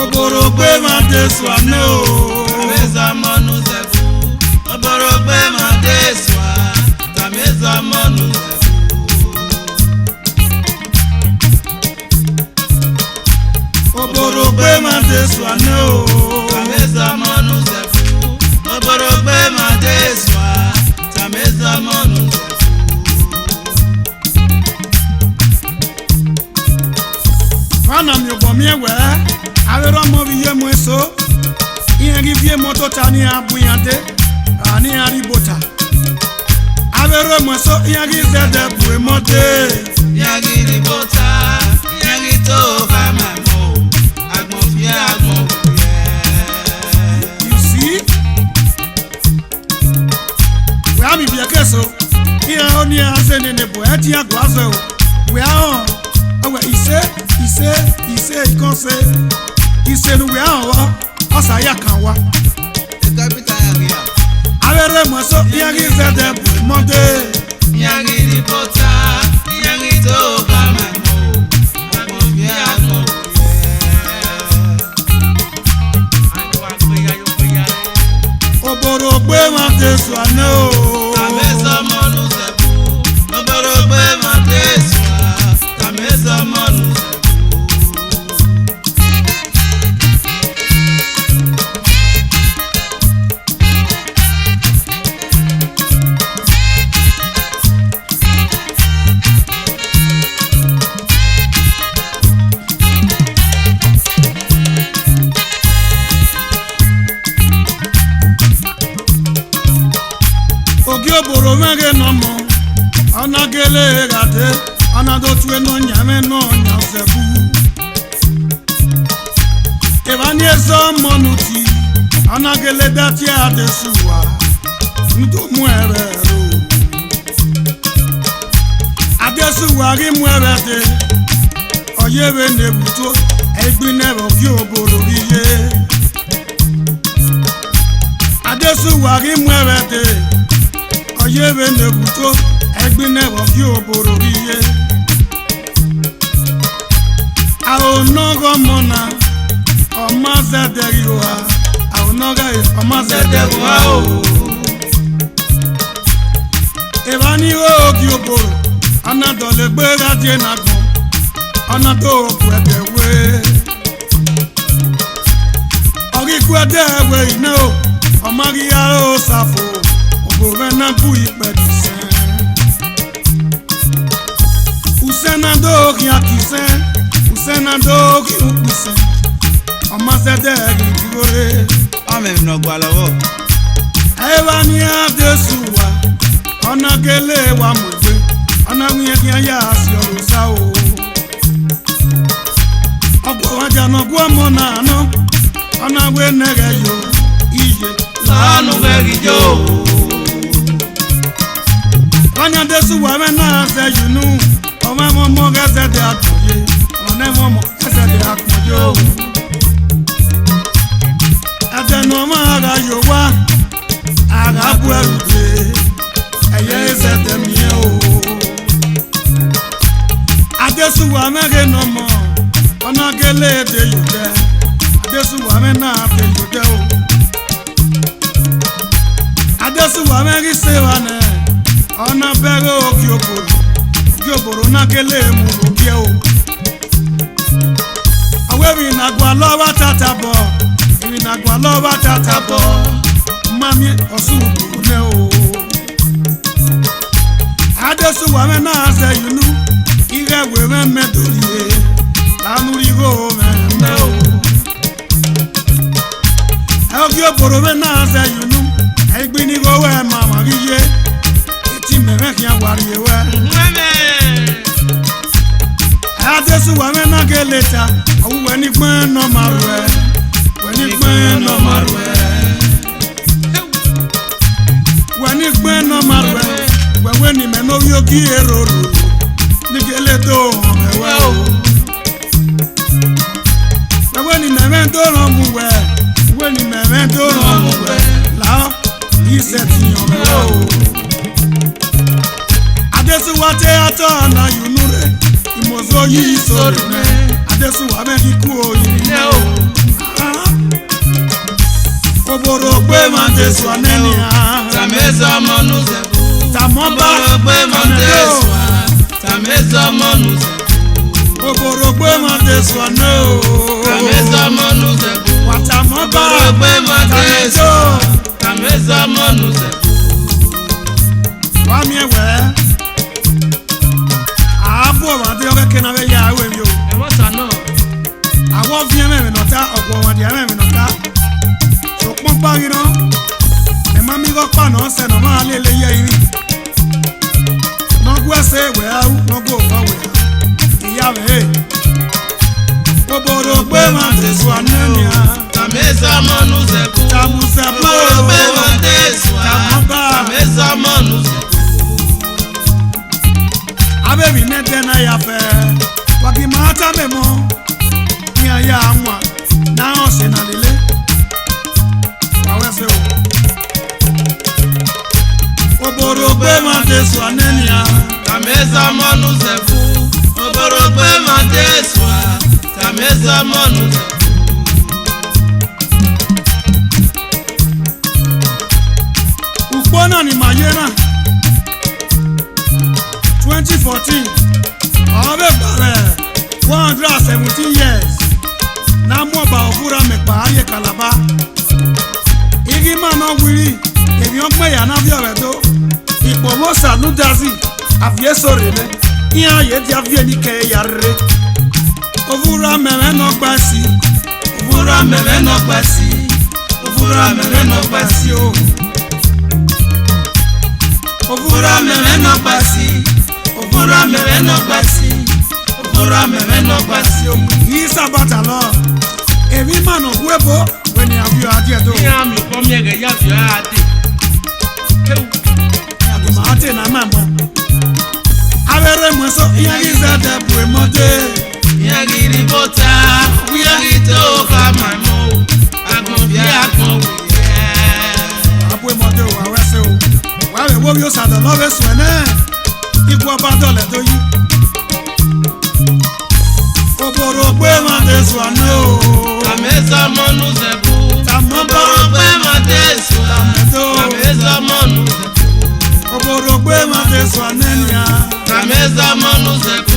Oborogbe Adesuwa no. Tameza monu zefu. Oborogbe Adesuwa. Tameza monu zefu. Oborogbe Adesuwa no. Tameza monu zefu. Oborogbe Adesuwa. Tameza monu zefu. Fana mi obomi ewe. Awero mo biye mo eso. Iyan rivie moto tani abuyante. Ani aribota. Awero mo eso iyan rizede bue mote. Yagi ribota. Yagi to famamo. Agbonfie agbonfie. You see? We are mi biye keso. Iyan oni asene nebo eti agwazo. We are awe ise ikonse. Ise nu we are osa ya kan wa. Capital area. Awere mo so iyan rizede bue mote. Yagi ribota. Yagi to famamo. Agbonfie agbonfie. Oborogbe Adesuwa no. Tameza monu zefu. Oborogbe Adesuwa. Tameza monu zefu. Ogi oboro mege nomo. Anagele gade. Anadotwe no nyame no nyasebu. Evani ezo monuti. Anagele dati Adesuwa. Ndo muerero. Adesuwa ri muerete. Oyewe nebuto. Egbinero ki oboro riye. Adesuwa ri muerete. Oyewe nebuto. Egbinero ki oboro riye. Aonogo mona. Omazederiwa. Aonoga is omazederiwa o. Evani ogi oboro. Anadole gbera die nagbon. Anado kwedewe. Ogi kwedewe ina o. Omagi aro safo. Obore na bu ipedisen. Usenado ki akisen. Usenado ki upisen. Omazederi diwe. Ame mnogwa lowo. Evani Adesuwa. Onagele wa mugbe. Onawuye ki aya asi orosa o. Opo waja no gwo mo na no. Onagwe nege yo. Iye. Lanu verijo. Wanya Adesuwa me na se yunu. Oma momo gese de akoye. One momo gese de akoyo. Adeno ma aga yo wa. Aga buerute. Eye ese de mie o. Adesuwa mege no mo. Onagele de yude. Adesuwa me na de yude o. Adesuwa mege sewane. Ona bego ki oboro. Ki oboro nagele mu obie o. Awewi na gwa lowa tatabo. Ewi na gwa lowa tatabo. Mami osu ne o. Adesuwa me na se yunu. Ire we me medoriye. Lanu rigo me o. Ogi oboro me na se yunu. Egbini go we mama riye. Eti me ki awariye we. Adesuwa me na geleta. Awu we ni gbon no marwe. We ni gbon no marwe. We ni gbon no marwe. We ni me no yogi eroro. Ni geleto me we o. We ni me do ro mu we. We ni me do ro mu we. La iseti yo me o. Adesuwa te ato na yunure. Imozo yi sori me. Adesuwa me ki ku o yi ne o. Oborogbe Mandeswa Nenia. Tameza monuzebu. Tamoba Oborogbe Mandeswa. Tameza monuzebu. Oborogbe Mandeswa no. Tameza monuzebu. Watamoba Oborogbe Mandeswa. Tameza monuzebu. Wamiewe. Abo made oke kenawe ya awe mi o. E what no? Awo vie me nota ogbo wadi ame me nota. So pon pari no. E ma mi go pa no se no ma lele ye yin. No gwe se we au, no go fa we. Iya we. Oborogbe Mandeswa nenia. Tameza monuzebu. Tamuzebu. Oborogbe Mandeswa. Tamoba. Tameza monuzebu. Abebi nete na ya fe. Waki mata memo. Ni aya amwa. Na ose na lile. Wawese o. Oborogbe Mandeswa nenia. Tameza monuzebu. Oborogbe Mandeswa. Tameza monuzebu. Ukpona ni mayena. 2014. Abe bare 117 years. Na moba ofura mekpa aye kalaba. Igi mana wiri. Ebi onpe ya na vio redo. Ipo mosa nudazi. Avie sorele. Iya ye di avie ni ke yarre. Ofura meme no gbasi. Ofura meme no gbasi. Ofura meme no gbasi o. Ofura meme no gbasi. Ofura meme no gbasi. Ofura meme no gbasi o. Isa batalo. Ebi mano huevo. When you have your idea do. Iya mi ko mi ege ya fi ate. Ate na mama. Avere mweso iyagiza debwe mode. Iyagiri bota. Iyagito kama mo. Agbon fi agbon wuye. Abwe mode o awese o. Wawe wo yo Osadolor we swene. Iku abadole to yi. Oborogbe Mandeswa no. Tameza monuzebu. Tamoba. Oborogbe Mandeswa. Tameza monuzebu. Oborogbe Mandeswa nenia. Tameza monuzebu.